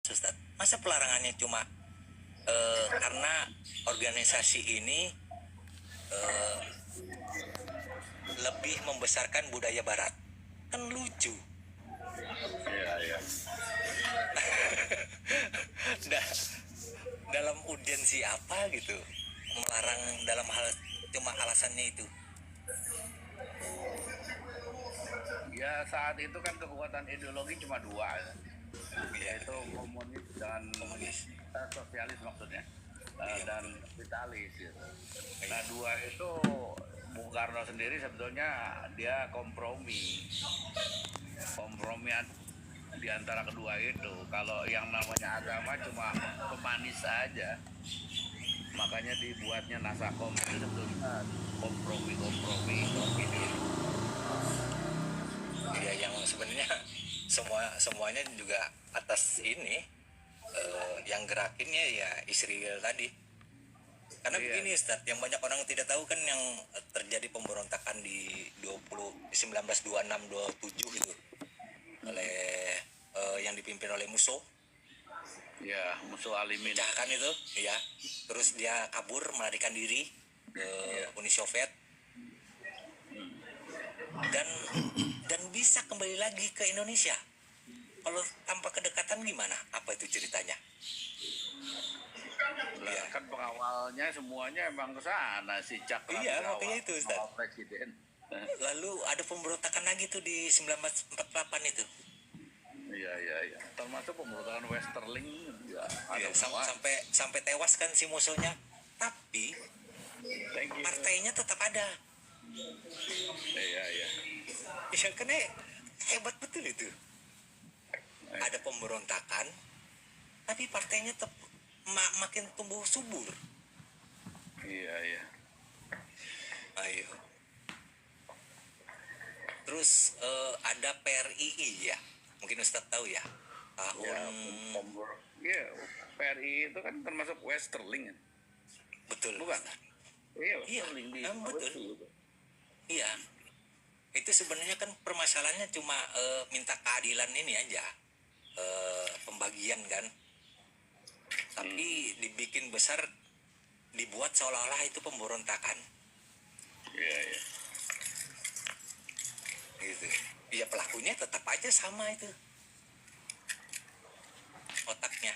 Ustaz. Masa pelarangannya cuma karena organisasi ini eh, lebih membesarkan budaya Barat? Kan lucu. Iya, iya. Dalam urgensi apa gitu melarang dalam hal cuma alasannya itu? Ya saat itu kan kekuatan ideologi cuma dua, Iya, yaitu komunis dan komunis. sosialis maksudnya, Iya, dan kapitalis gitu. Nah dua itu Bung Karno sendiri sebetulnya dia kompromi di antara kedua itu. Kalau yang namanya agama cuma pemanis saja, makanya dibuatnya Nasakom itu sebetulnya kompromi gitu. Iya, yang sebenarnya semuanya juga atas ini yang gerakinnya ya Israel tadi. Karena Iya. begini Ustaz, yang banyak orang tidak tahu kan yang terjadi pemberontakan di 1926-27 itu oleh yang dipimpin oleh Musso, Ya, musuh alimin. pecahkan itu, ya. Terus dia kabur melarikan diri ke Uni Soviet dan bisa kembali lagi ke Indonesia. Kalau tanpa kedekatan gimana? Apa itu ceritanya? Lah, Iya. kan pengawalnya semuanya emang ke sana si Cakra. Iya, pengawal, makanya itu, Ustaz. pengawal presiden. Lalu ada pemberontakan lagi tuh di 1948 itu. Iya. Termasuk pemberontakan Westerling juga ada Iya, semua. sampai tewas kan si musuhnya. Tapi Thank you. partainya tetap ada. Iya. Ya kan hebat betul itu. Ada pemberontakan, tapi partainya tetap makin tumbuh subur. Iya. Ayo. Terus ada PRII ya, mungkin Ustadz tahu ya. Ya, PRI itu kan termasuk Westerling kan? Betul. Bukan? Ustadz. Iya, Iya, Westerling di betul. Iya. Itu sebenarnya kan permasalahannya cuma minta keadilan ini aja, pembagian kan. Tapi dibikin besar, dibuat seolah-olah itu pemberontakan. Iya. Gitu. Ya pelakunya tetap aja sama itu otaknya.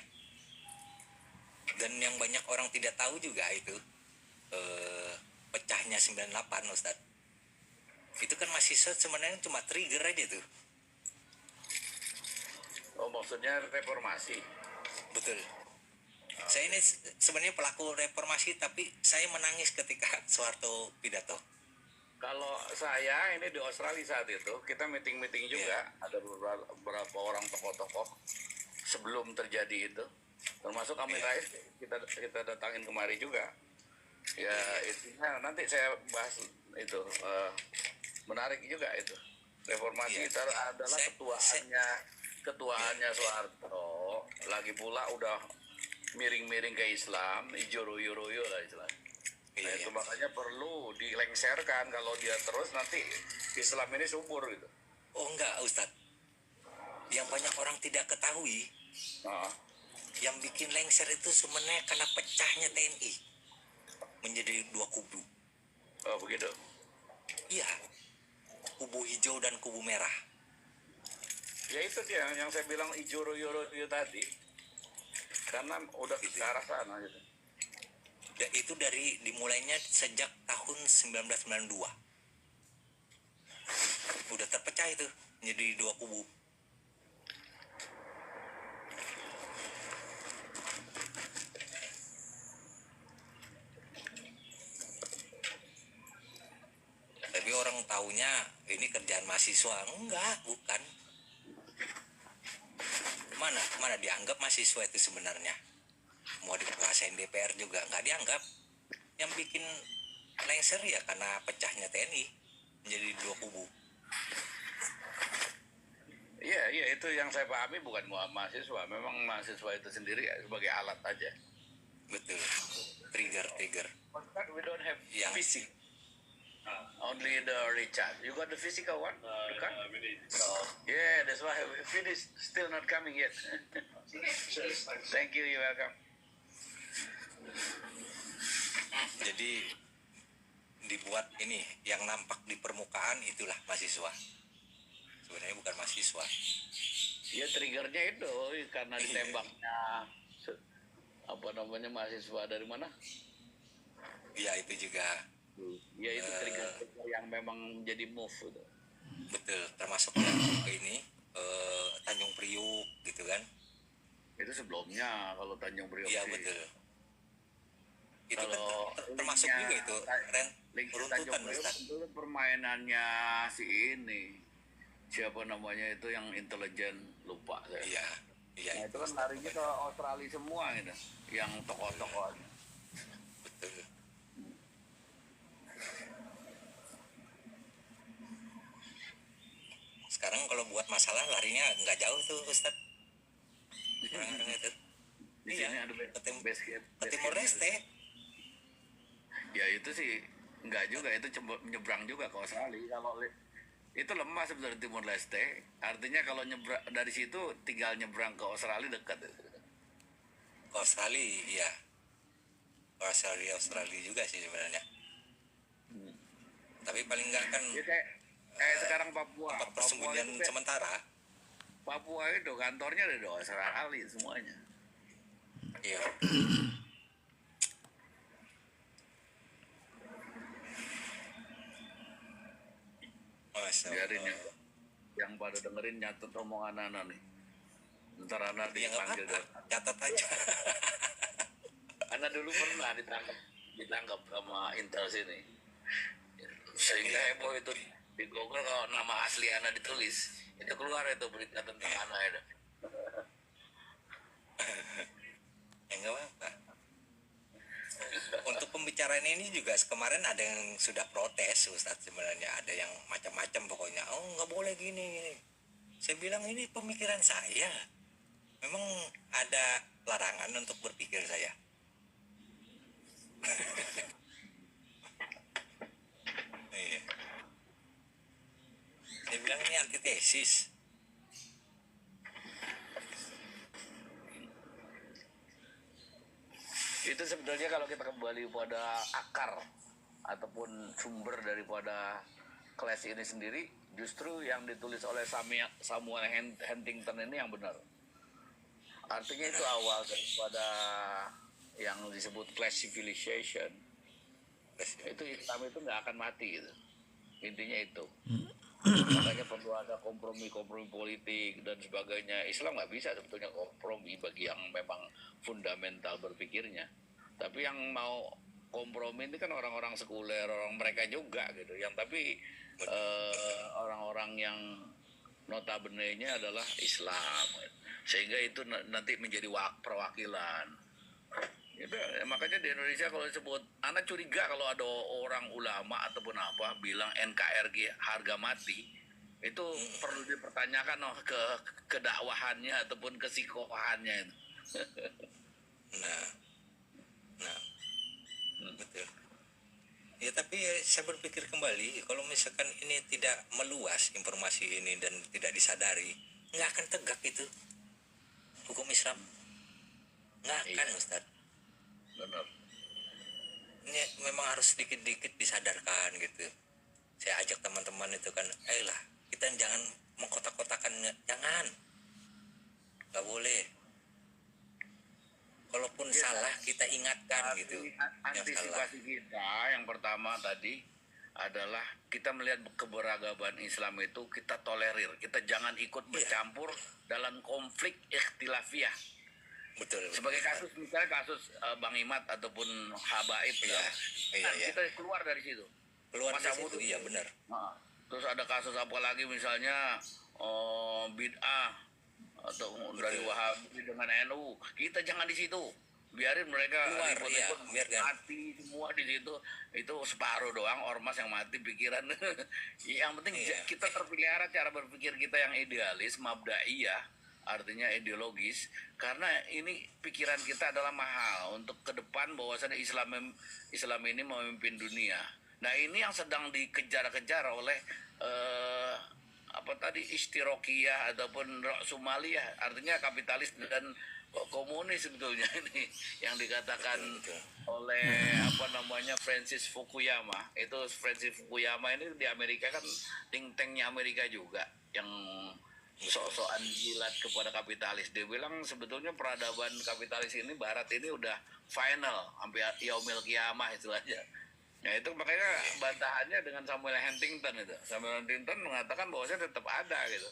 Dan yang banyak orang tidak tahu juga itu pecahnya 98 Ustaz. Itu kan mahasiswa sebenarnya cuma trigger aja tuh. Oh, maksudnya reformasi. Betul. Saya ini sebenarnya pelaku reformasi, tapi saya menangis ketika Soeharto pidato. Kalau saya ini di Australia saat itu, kita meeting juga, ada beberapa orang tokoh-tokoh sebelum terjadi itu, termasuk Amin Rais, kita datangin kemari juga. Ya, intinya nanti saya bahas itu, menarik juga itu. Reformasi itu adalah ketuaannya Soeharto, lagi pula udah miring-miring ke Islam, ijo-royo-royo lah istilahnya. Nah, itu makanya perlu dilengserkan, kalau dia terus nanti Islam ini subur gitu. Oh enggak Ustadz, yang banyak orang tidak ketahui, yang bikin lengser itu sebenarnya karena pecahnya TNI menjadi dua kubu. Oh begitu. Iya, kubu hijau dan kubu merah. Ya itu dia yang saya bilang ijo-royo-royo tadi, karena udah ke arah sana gitu. Dan itu dimulainya sejak tahun 1992. Udah terpecah itu menjadi dua kubu. Tapi orang taunya ini kerjaan mahasiswa. Enggak, bukan. Mana dianggap mahasiswa itu sebenarnya. Mau dikuasain DPR juga nggak dianggap. Yang bikin lengser ya karena pecahnya TNI menjadi dua kubu. Iya itu yang saya pahami, bukan mahasiswa, memang mahasiswa itu sendiri sebagai alat aja. Betul, trigger But we don't have yang fisik. Only the recharge. You got the physical one? You can? Yeah, that's why we finished. Still not coming yet. Thank you. You're welcome. Jadi dibuat ini yang nampak di permukaan itulah mahasiswa. Sebenarnya bukan mahasiswa. Ya triggernya itu karena ditembaknya apa namanya mahasiswa dari mana? Ya itu juga Ya itu trigger yang memang jadi move itu. betul, termasuk yang ini Tanjung Priuk gitu kan. Itu sebelumnya kalau Tanjung Priok Iya sih. betul. Itu Kalau kan termasuk linknya- juga itu Link runtutan Tanjung Priok Ustaz. itu permainannya si ini. Siapa namanya itu yang intelijen lupa saya. Iya, iya Nah, itu kan Ustaz, larinya ke Australia semua gitu. Yang tokoh-tokoh. betul. Sekarang kalau buat masalah larinya nggak jauh tuh Ustaz. Orang-orang itu. Di Iya, sini ada ke base camp. Ke Timor Leste. Ya itu sih enggak juga, itu nyebrang juga ke Australia. Kalau itu lemah sebenarnya Timor Leste. Artinya kalau nyebrang dari situ tinggal nyebrang ke Australia dekat. Ke Australia, iya. Australia juga sih sebenarnya. Tapi paling nggak kan Ya kayak sekarang Papua. tempat Papua persembunyian itu, sementara. Papua itu kantornya ada di Australia semuanya. Iya. Masya Biarin Allah. yang pada dengerin nyatet omongan Ana nih. Ntar Ana Ya nggak dipanggil. apa-apa, catat aja. Ana dulu pernah ditangkap sama Intel sini. Sehingga heboh itu di Google kalau nama asli Ana ditulis, itu keluar itu berita tentang Ana itu. Ya nggak apa-apa. Untuk pembicaraan ini juga kemarin ada yang sudah protes Ustadz, sebenarnya ada yang macam-macam pokoknya. Oh nggak boleh gini. Saya bilang ini pemikiran saya. Memang ada larangan untuk berpikir saya. Iya. Saya bilang ini antitesis. Itu sebenarnya kalau kita kembali pada akar ataupun sumber daripada kelas ini sendiri, justru yang ditulis oleh Samuel Huntington ini yang benar. Artinya itu awal daripada yang disebut class civilization. Itu Islam itu nggak akan mati gitu. Intinya itu. Makanya perlu ada kompromi-kompromi politik dan sebagainya. Islam nggak bisa sebetulnya kompromi bagi yang memang fundamental berpikirnya. Tapi yang mau kompromi ini kan orang-orang sekuler, orang mereka juga gitu. Yang tapi orang-orang yang notabene-nya adalah Islam. Sehingga itu nanti menjadi perwakilan. Itu, makanya di Indonesia kalau disebut, anak curiga kalau ada orang ulama ataupun apa bilang NKRI harga mati, itu perlu dipertanyakan ke kedakwahannya ataupun kesikohannya itu. Nah, betul. Ya tapi saya berpikir kembali, kalau misalkan ini tidak meluas informasi ini dan tidak disadari, nggak akan tegak itu hukum Islam. Nggak akan, Ustaz. Benar. Ini memang harus sedikit-sedikit disadarkan gitu. Saya ajak teman-teman itu kan, ayolah kita jangan mengkotak-kotakan, jangan, nggak boleh. Kalaupun salah kita ingatkan gitu. Antisipasi kita yang pertama tadi adalah kita melihat keberagaman Islam itu kita tolerir, kita jangan ikut bercampur dalam konflik ikhtilafiyah. Betul. Sebagai kasus misalnya kasus Bang Imat ataupun Habaib kita keluar dari situ. Keluar dari Masa situ, iya benar. Nah, terus ada kasus apa lagi misalnya bid'ah atau dari Wahabi dengan NU, kita jangan di situ. Biarin mereka Keluar, ribut-ribut, biarkan. mati semua di situ. Itu separuh doang ormas yang mati pikiran. Yang penting kita terpelihara cara berpikir kita yang idealis, mabdaiyah, artinya ideologis, karena ini pikiran kita adalah mahal untuk ke depan bahwasanya Islam ini memimpin dunia. Nah ini yang sedang dikejar-kejar oleh eh, apa tadi istirokiyah ataupun Somalia, artinya kapitalis dan komunis sebetulnya ini yang dikatakan betul betul. oleh apa namanya Francis Fukuyama. Itu Francis Fukuyama ini di Amerika kan think tanknya Amerika juga yang sok-sokan jilat kepada kapitalis. Dia bilang sebetulnya peradaban kapitalis ini Barat ini udah final, hampir yaumil kiamah istilahnya. Nah itu makanya bantahannya dengan Samuel Huntington itu. Samuel Huntington mengatakan bahwasanya tetap ada gitu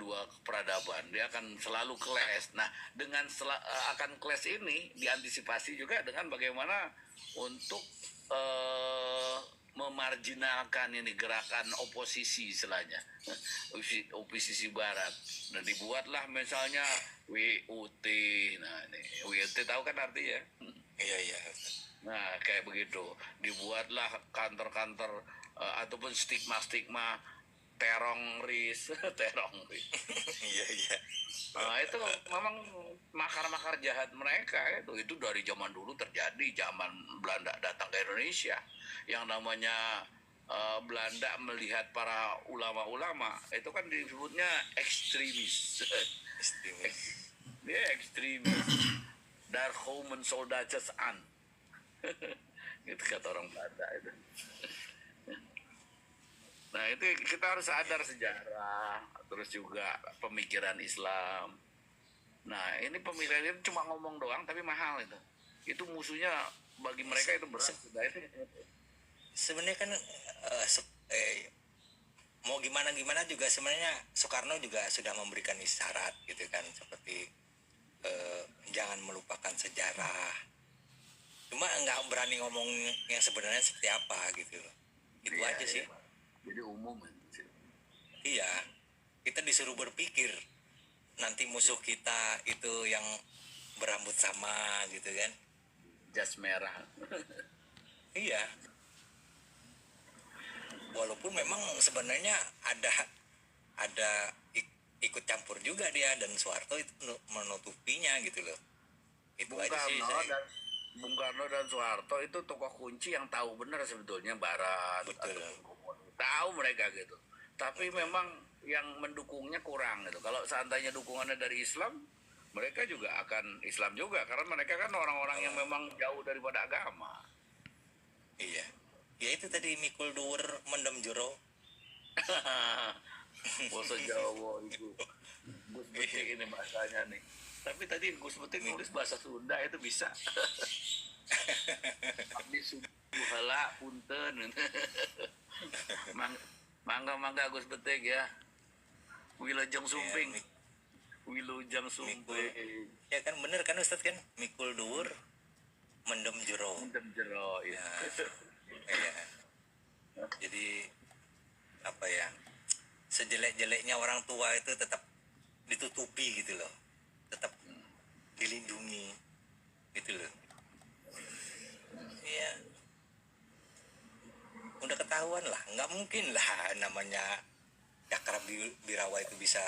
dua peradaban, dia akan selalu clash. Nah dengan akan clash ini diantisipasi juga dengan bagaimana untuk memarginalkan ini gerakan oposisi istilahnya, oposisi Barat. Dan dibuatlah misalnya WUT. Nah ini WUT tahu kan artinya? Iya iya. Nah kayak begitu dibuatlah kantor-kantor ataupun stigma-stigma teroris teroris. Iya iya. Nah itu memang makar-makar jahat mereka itu dari zaman dulu terjadi, zaman Belanda datang ke Indonesia. Yang namanya Belanda melihat para ulama-ulama itu kan disebutnya ekstremis. Ekstremis. Dia ekstremis. Daar komen soldaatjes aan. Itu kata orang Belanda itu. Nah itu kita harus sadar sejarah, terus juga pemikiran Islam. Nah ini pemikiran itu cuma ngomong doang tapi mahal itu. Itu musuhnya bagi mereka itu berat. Nah, itu Sebenarnya kan mau gimana gimana juga sebenarnya Soekarno juga sudah memberikan isyarat gitu kan, seperti jangan melupakan sejarah. Cuma nggak berani ngomong yang sebenarnya seperti apa gitu. Itu iya, aja sih. jadi umum itu. Iya, kita disuruh berpikir nanti musuh kita itu yang berambut sama gitu kan. Jas merah. Iya. Walaupun memang sebenarnya ada ikut campur juga dia, dan Soeharto itu menutupinya gitu loh. Itu Bung aja sih Karno saya. dan Bung Karno dan Soeharto itu tokoh kunci yang tahu benar sebetulnya Barat Betul. ataupun komunis. Tahu mereka gitu. Tapi memang yang mendukungnya kurang gitu. Kalau seandainya dukungannya dari Islam, mereka juga akan Islam juga karena mereka kan orang-orang yang memang jauh daripada agama. Iya. Ya itu tadi mikul dhuwur mendem jero. Bahasa Jawa itu. Gus Betik ini bahasanya nih. Tapi tadi Gus Betik nulis bahasa Sunda itu bisa. Abdi subuhala punten. Mangga Gus Betik ya. Wilujeng Sumping. Ya, Wilujeng Sumping. ya kan bener kan Ustadz kan? Mikul dhuwur mendem jero. Mendem jero ya. Iya. Jadi apa ya? Sejelek-jeleknya orang tua itu tetap ditutupi gitu loh. Tetap dilindungi gitu loh. Iya. Udah ketahuan lah, nggak mungkin lah namanya Cakra Birawa itu bisa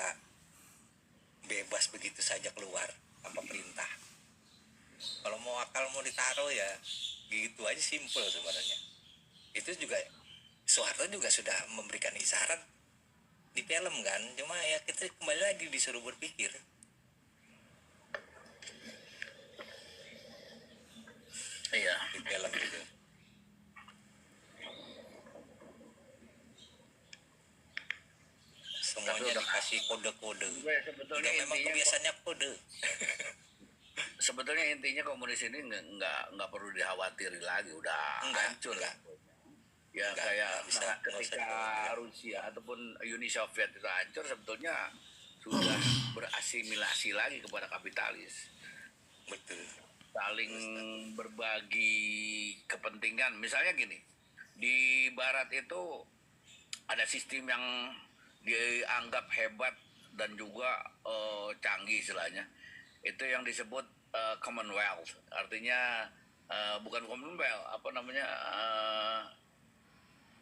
bebas begitu saja keluar tanpa perintah. Kalau mau akal mau ditaruh ya gitu aja, simple sebenarnya. Itu juga Soeharto juga sudah memberikan isyarat di film kan, cuma ya kita kembali lagi disuruh berpikir. Iya. Di film itu. Semuanya dikasih kode-kode. Sebetulnya Ya, memang intinya kebiasaannya kode. sebetulnya intinya komunis ini nggak perlu dikhawatiri lagi, udah hancur. Ya Enggak, kayak bisa, ketika Rusia ataupun Uni Soviet itu hancur sebetulnya sudah berasimilasi lagi kepada kapitalis. Betul. Saling berbagi kepentingan. Misalnya gini, di Barat itu ada sistem yang dianggap hebat dan juga canggih istilahnya. Itu yang disebut Commonwealth. Artinya bukan Commonwealth, apa namanya?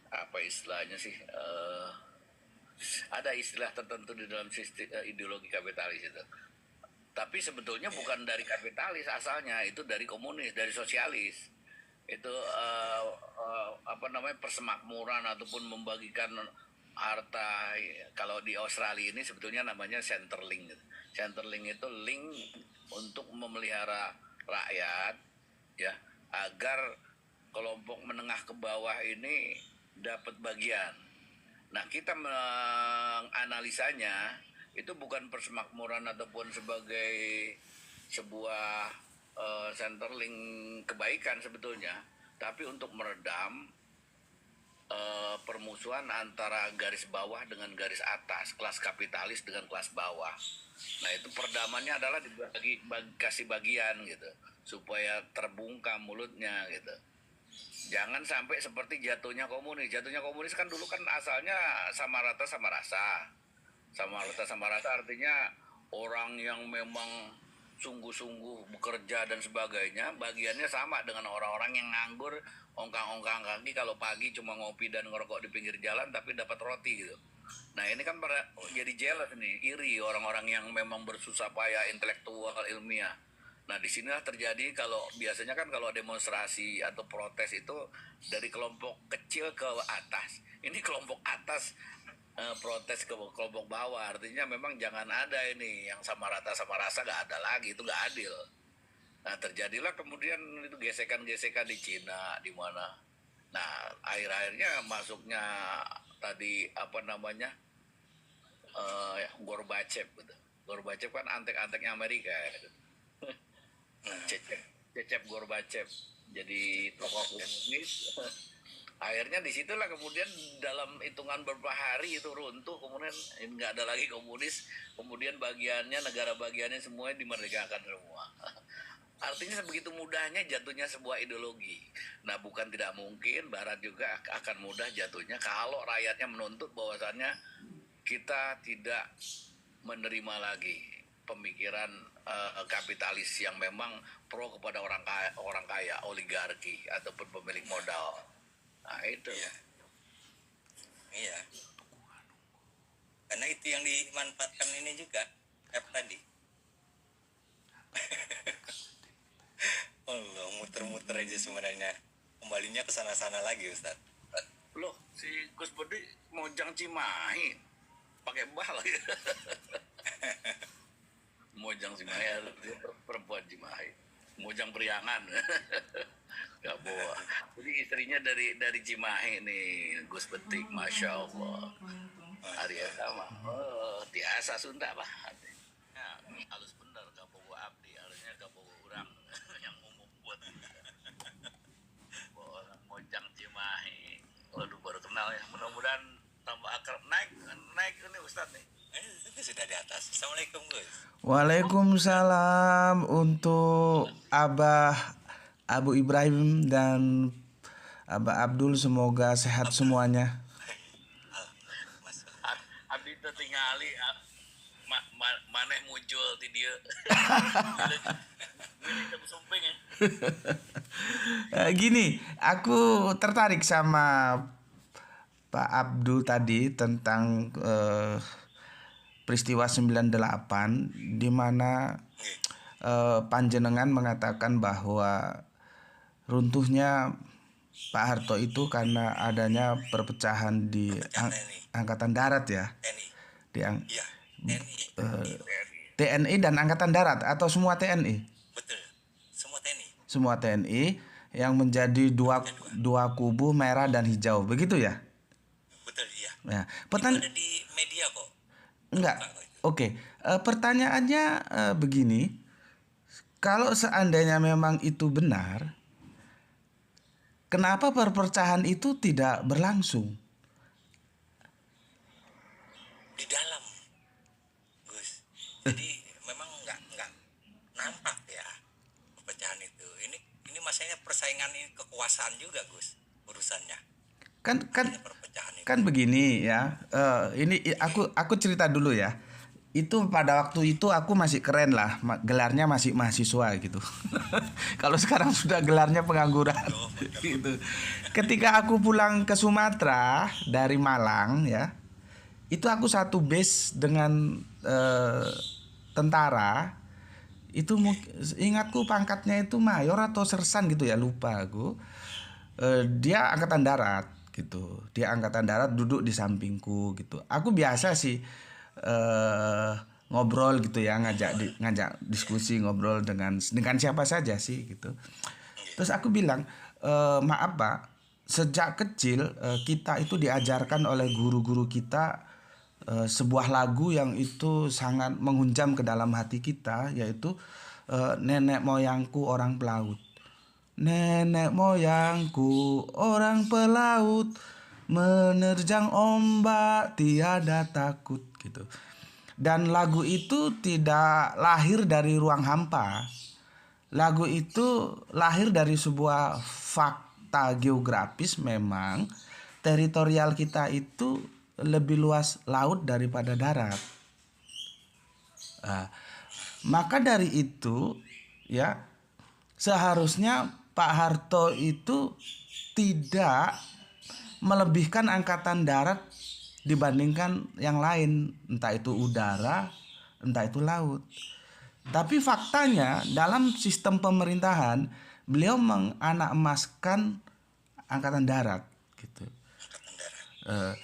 Apa istilahnya sih? Ada istilah tertentu di dalam sistem ideologi kapitalis itu. Tapi sebetulnya bukan dari kapitalis asalnya, itu dari komunis, dari sosialis. itu apa namanya, persemakmuran ataupun membagikan harta. Kalau di Australia ini sebetulnya namanya Centerlink gitu. Centerlink itu link untuk memelihara rakyat, ya, agar kelompok menengah ke bawah ini dapat bagian. Nah, kita menganalisanya itu bukan persemakmuran ataupun sebagai sebuah centerlink kebaikan sebetulnya, tapi untuk meredam permusuhan antara garis bawah dengan garis atas, kelas kapitalis dengan kelas bawah. Nah, itu perdamannya adalah kasih bagian gitu, supaya terbungkam mulutnya gitu. Jangan sampai seperti jatuhnya komunis. Jatuhnya komunis kan dulu kan asalnya sama rata sama rasa. Sama rata sama rasa artinya orang yang memang sungguh-sungguh bekerja dan sebagainya, bagiannya sama dengan orang-orang yang nganggur, ongkang-ongkang kaki kalau pagi cuma ngopi dan ngerokok di pinggir jalan tapi dapat roti gitu. Nah, ini kan jadi jealous nih, iri orang-orang yang memang bersusah payah intelektual ilmiah. Nah, disinilah terjadi kalau biasanya kan kalau demonstrasi atau protes itu dari kelompok kecil ke atas. Ini kelompok atas protes ke kelompok bawah, artinya memang jangan ada ini yang sama rata sama rasa, nggak ada lagi, itu nggak adil. Nah, terjadilah kemudian itu gesekan-gesekan di Cina, di mana. Nah, akhir-akhirnya masuknya tadi apa namanya, Gorbachev gitu. Gorbachev kan antek-anteknya Amerika gitu. Cecep Gorbachev jadi tokoh komunis. Akhirnya disitulah kemudian dalam hitungan beberapa hari itu runtuh, kemudian nggak ada lagi komunis, kemudian bagiannya, negara bagiannya semuanya dimerdekakan semua. Artinya begitu mudahnya jatuhnya sebuah ideologi. Nah, bukan tidak mungkin Barat juga akan mudah jatuhnya kalau rakyatnya menuntut bahwasannya kita tidak menerima lagi pemikiran kapitalis yang memang pro kepada orang kaya, oligarki ataupun pemilik modal. Nah, itu. Iya. Karena itu yang dimanfaatkan ini juga tadi. Allah, muter-muter aja sebenarnya. Kembalinya ke sana-sana lagi, Ustaz. Loh, si Gus Budi Mojang Cimahi pakai bal ya. Mojang Cimahi, perempuan Cimahi. Mojang Priangan. Gak bawa. Jadi istrinya dari Cimahi nih, Gus Betik, Masya Allah. Hari sama. Oh, biasa Sunda Pak. Ya, halus bener, gak bawa abdi, harusnya gak bawa orang yang umum buat. Bawa orang Mojang Cimahi. Waduh, baru kenal ya. Mudah-mudahan tambah akrab, naik ini Ustadz nih. Itu sudah di atas. Assalamualaikum, Gus. Waalaikumsalam untuk Abah Abu Ibrahim dan Abah Abdul, semoga sehat semuanya. Abdi tertingali maneh muncul di dia. Gini, aku tertarik sama Pak Abdul tadi tentang peristiwa 98 di mana panjenengan mengatakan bahwa runtuhnya Pak Harto itu karena adanya perpecahan di Angkatan Darat ya. TNI dan Angkatan Darat atau semua TNI? Betul. Semua TNI. Semua TNI yang menjadi dua kubu, merah dan hijau. Begitu ya? Betul, iya. Ya. Itu ada di media kok. Enggak. Oke. Pertanyaannya begini. Kalau seandainya memang itu benar, kenapa perpecahan itu tidak berlangsung? Di dalam, Gus. Jadi memang nggak nampak ya perpecahan itu. Ini masalahnya persaingan ini kekuasaan juga, Gus, urusannya. Kan begini ya. Ini aku cerita dulu ya. Itu pada waktu itu aku masih keren lah, gelarnya masih mahasiswa gitu. Kalau sekarang sudah gelarnya pengangguran gitu. Ketika aku pulang ke Sumatera dari Malang ya, itu aku satu base dengan tentara Itu ingatku pangkatnya itu mayor atau sersan gitu ya, lupa aku. Dia angkatan darat gitu. Dia angkatan darat duduk di sampingku gitu. Aku biasa sih ngobrol gitu ya, ngajak diskusi, ngobrol dengan siapa saja sih gitu. Terus aku bilang, maaf Pak, sejak kecil kita itu diajarkan oleh guru-guru kita sebuah lagu yang itu sangat menghunjam ke dalam hati kita, yaitu nenek moyangku orang pelaut. Nenek moyangku orang pelaut, menerjang ombak tiada takut gitu. Dan lagu itu tidak lahir dari ruang hampa. Lagu itu lahir dari sebuah fakta geografis, memang teritorial kita itu lebih luas laut daripada darat. Maka dari itu ya, seharusnya Pak Harto itu tidak melebihkan angkatan darat dibandingkan yang lain, entah itu udara, entah itu laut. Tapi faktanya dalam sistem pemerintahan beliau menganak emaskan angkatan darat gitu. Angkatan darat.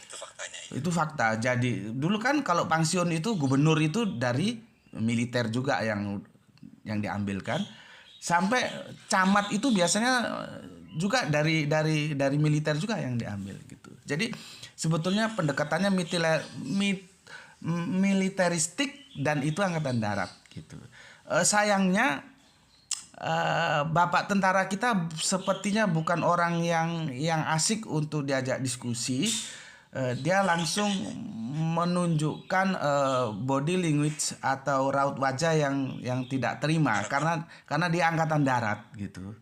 Itu faktanya. Ya. Itu fakta. Jadi dulu kan kalau pensiun itu gubernur itu dari militer juga yang diambilkan. Sampai camat itu biasanya juga dari militer juga yang diambil gitu. Jadi sebetulnya pendekatannya militeristik dan itu angkatan darat gitu. Sayangnya Bapak tentara kita sepertinya bukan orang yang asik untuk diajak diskusi. Dia langsung menunjukkan body language atau raut wajah yang tidak terima karena dia angkatan darat gitu.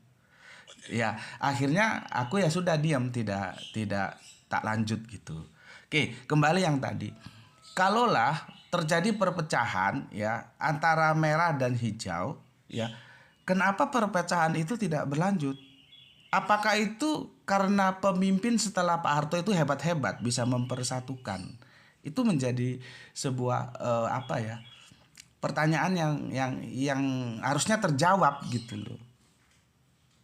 Ya, akhirnya aku ya sudah diam, tidak tak lanjut gitu. Oke, kembali yang tadi. Kalaulah terjadi perpecahan ya antara merah dan hijau ya, kenapa perpecahan itu tidak berlanjut? Apakah itu karena pemimpin setelah Pak Harto itu hebat-hebat bisa mempersatukan? Itu menjadi sebuah pertanyaan yang harusnya terjawab gitu loh.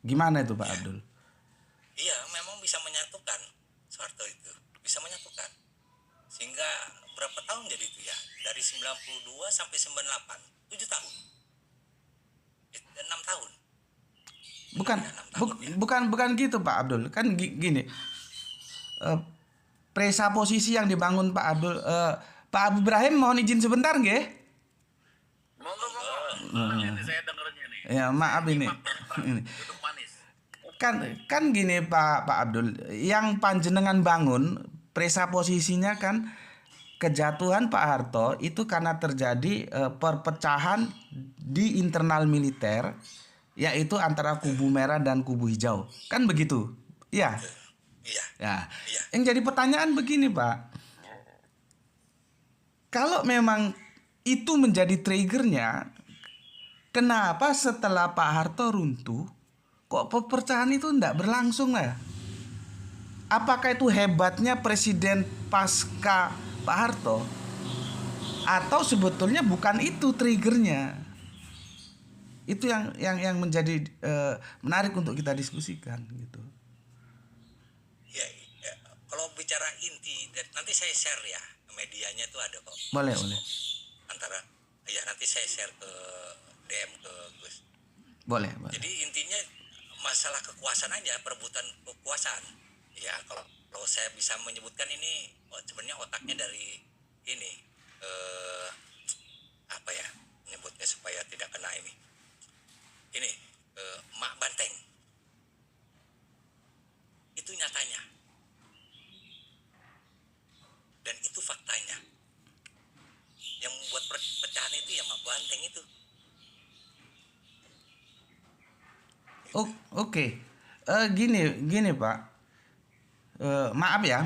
Gimana itu Pak Abdul? Iya, memang bisa menyatukan. Soeharto itu bisa menyatukan. Sehingga berapa tahun jadi itu ya? Dari 92 sampai 98, 7 tahun. 6 tahun. Bukan gitu Pak Abdul. Kan gini. Presa posisi yang dibangun Pak Abdul, Pak Abu Ibrahim mohon izin sebentar nggih. Monggo. Ini saya dengernya nih. Ya, maaf ini. Duduk manis. Kan gini Pak Abdul, yang panjenengan bangun presa posisinya kan kejatuhan Pak Harto itu karena terjadi perpecahan di internal militer, yaitu antara kubu merah dan kubu hijau. Kan begitu? Iya. Iya. Ya. Iya. Yang jadi pertanyaan begini, Pak. Kalau memang itu menjadi triggernya, kenapa setelah Pak Harto runtuh, kok perpecahan itu tidak berlangsung ya? Apakah itu hebatnya presiden pasca Pak Harto? Atau sebetulnya bukan itu triggernya? Itu yang menjadi menarik untuk kita diskusikan gitu. Ya, kalau bicara inti, nanti saya share ya, medianya itu ada kok. Boleh. Nanti saya share ke DM ke Gus. Boleh. Jadi intinya masalah kekuasaan aja, perebutan kekuasaan. Ya, kalau saya bisa menyebutkan ini, sebenarnya otaknya dari ini, menyebutnya supaya tidak kena ini. Ini, Mak Banteng. Itu nyatanya. Dan itu faktanya. Yang membuat perpecahan itu ya Mak Banteng itu. Oke. Gini Pak. Maaf ya.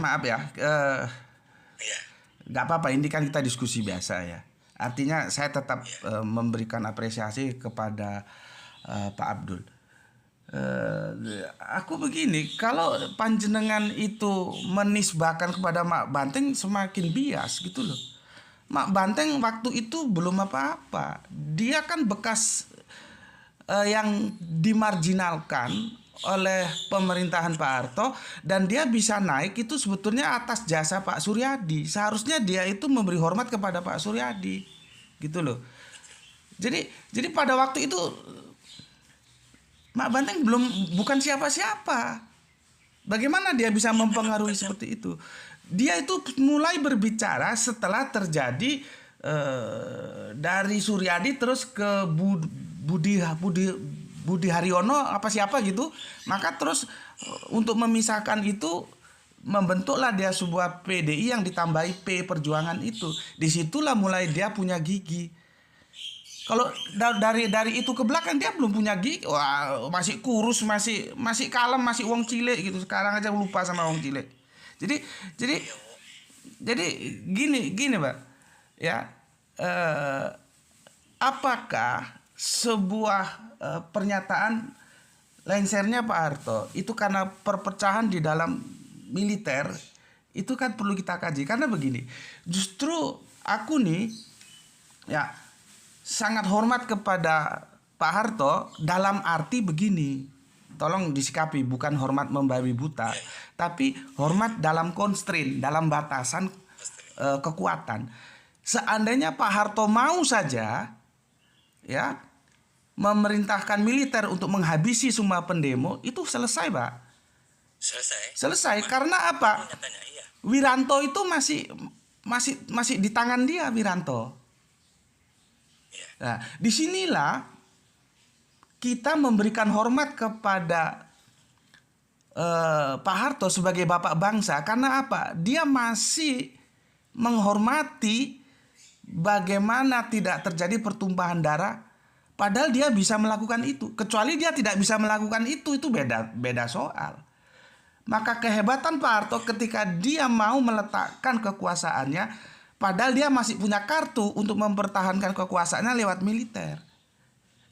Iya. Gak apa-apa, ini kan kita diskusi biasa ya. Artinya saya tetap memberikan apresiasi kepada Pak Abdul. Aku begini, kalau panjenengan itu menisbahkan kepada Mak Banteng semakin bias gitu loh. Mak Banteng waktu itu belum apa-apa. Dia kan bekas yang dimarginalkan oleh pemerintahan Pak Harto, dan dia bisa naik itu sebetulnya atas jasa Pak Suryadi. Seharusnya dia itu memberi hormat kepada Pak Suryadi, gitu loh. Jadi pada waktu itu Mak Banteng bukan siapa-siapa. Bagaimana dia bisa mempengaruhi seperti itu? Dia itu mulai berbicara setelah terjadi dari Suryadi terus ke Budi Haryono apa siapa gitu. Maka terus untuk memisahkan itu membentuklah dia sebuah PDI yang ditambahi P Perjuangan itu. Disitulah mulai dia punya gigi. Kalau dari itu ke belakang dia belum punya gigi. Wah, masih kurus, masih kalem, masih wong cilik gitu. Sekarang aja lupa sama wong cilik. Jadi jadi jadi gini Pak. Ya, apakah sebuah pernyataan lengsernya Pak Harto itu karena perpecahan di dalam militer, itu kan perlu kita kaji. Karena begini, justru aku nih ya sangat hormat kepada Pak Harto dalam arti begini. Tolong disikapi, bukan hormat membabi buta, tapi hormat dalam constraint, dalam batasan kekuatan. Seandainya Pak Harto mau saja ya memerintahkan militer untuk menghabisi semua pendemo, itu selesai, Pak. Selesai karena apa? Wiranto itu masih di tangan dia, Wiranto. Nah, disinilah kita memberikan hormat kepada Pak Harto sebagai bapak bangsa. Karena apa? Dia masih menghormati bagaimana tidak terjadi pertumpahan darah. Padahal dia bisa melakukan itu. Kecuali dia tidak bisa melakukan itu beda soal. Maka kehebatan Pak Harto ketika dia mau meletakkan kekuasaannya, padahal dia masih punya kartu untuk mempertahankan kekuasaannya lewat militer.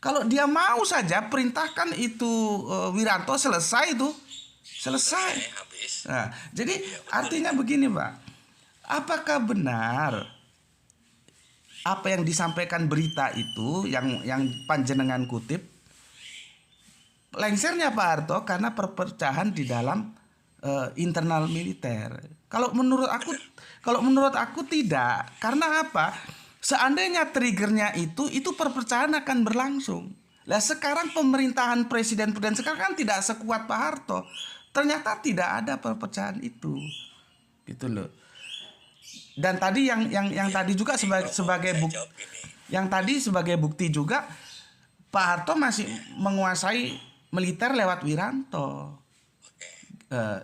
Kalau dia mau saja perintahkan itu Wiranto, selesai itu. Selesai. Nah, jadi artinya begini, Pak. Apakah benar apa yang disampaikan berita itu yang panjenengan kutip lengsernya Pak Harto karena perpecahan di dalam internal militer? Kalau menurut aku tidak. Karena apa? Seandainya triggernya itu perpecahan akan berlangsung. Lah sekarang pemerintahan presiden sekarang kan tidak sekuat Pak Harto. Ternyata tidak ada perpecahan itu. Gitu loh. Dan tadi yang tadi juga sebagai bukti, yang tadi sebagai bukti juga Pak Harto masih menguasai militer lewat Wiranto.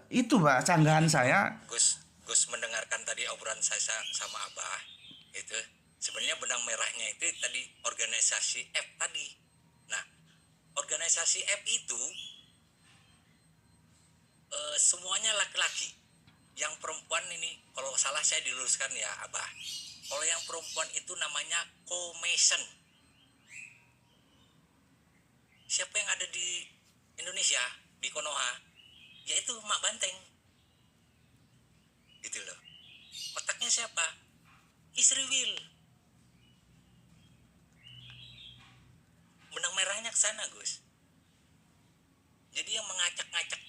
Itu Pak canggahan saya. Gus mendengarkan tadi obrolan saya sama Abah itu sebenarnya benang merahnya itu tadi organisasi F tadi. Nah, organisasi F itu semuanya laki-laki. Yang perempuan ini kalau salah saya diluruskan ya Abah. Kalau yang perempuan itu namanya Komesen. Siapa yang ada di Indonesia di Konoha? Yaitu Mak Banteng. Gitu loh. Otaknya siapa? Istri Will. Benang merahnya ke sana, Gus. Jadi yang mengacak-ngacak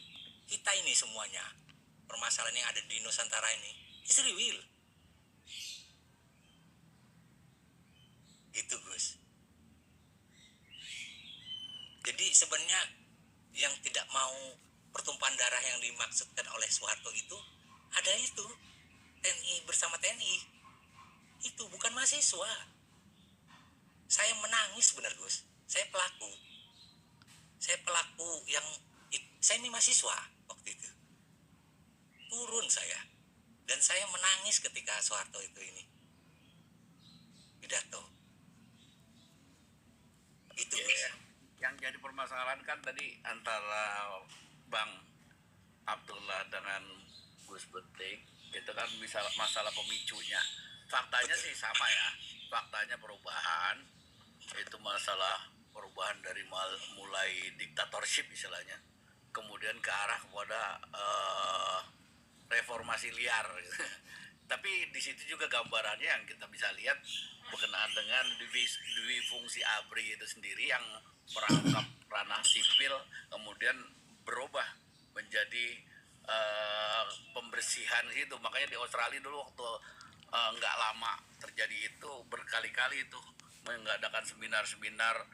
kita ini semuanya, permasalahan yang ada di Nusantara ini, Istri Will. Gitu, Gus. Jadi sebenarnya yang tidak mau pertumpahan darah yang dimaksudkan oleh Soeharto itu ada itu TNI bersama TNI itu bukan mahasiswa. Saya menangis benar Gus. Saya pelaku yang saya ini mahasiswa waktu itu. Turun saya dan saya menangis ketika Soeharto itu ini pidato. Itu ya. Yang jadi permasalahan kan tadi antara Bang Abdullah dengan Gus Betik itu kan bisa masalah pemicunya. Faktanya sih sama ya. Faktanya perubahan itu masalah perubahan dari mulai diktatorship istilahnya, kemudian ke arah kepada reformasi liar gitu. Tapi di situ juga gambarannya yang kita bisa lihat berkenaan dengan dwi fungsi ABRI itu sendiri yang merangkap ranah sipil kemudian berubah menjadi pembersihan gitu. Makanya di Australia dulu waktu nggak lama terjadi itu berkali-kali itu mengadakan seminar-seminar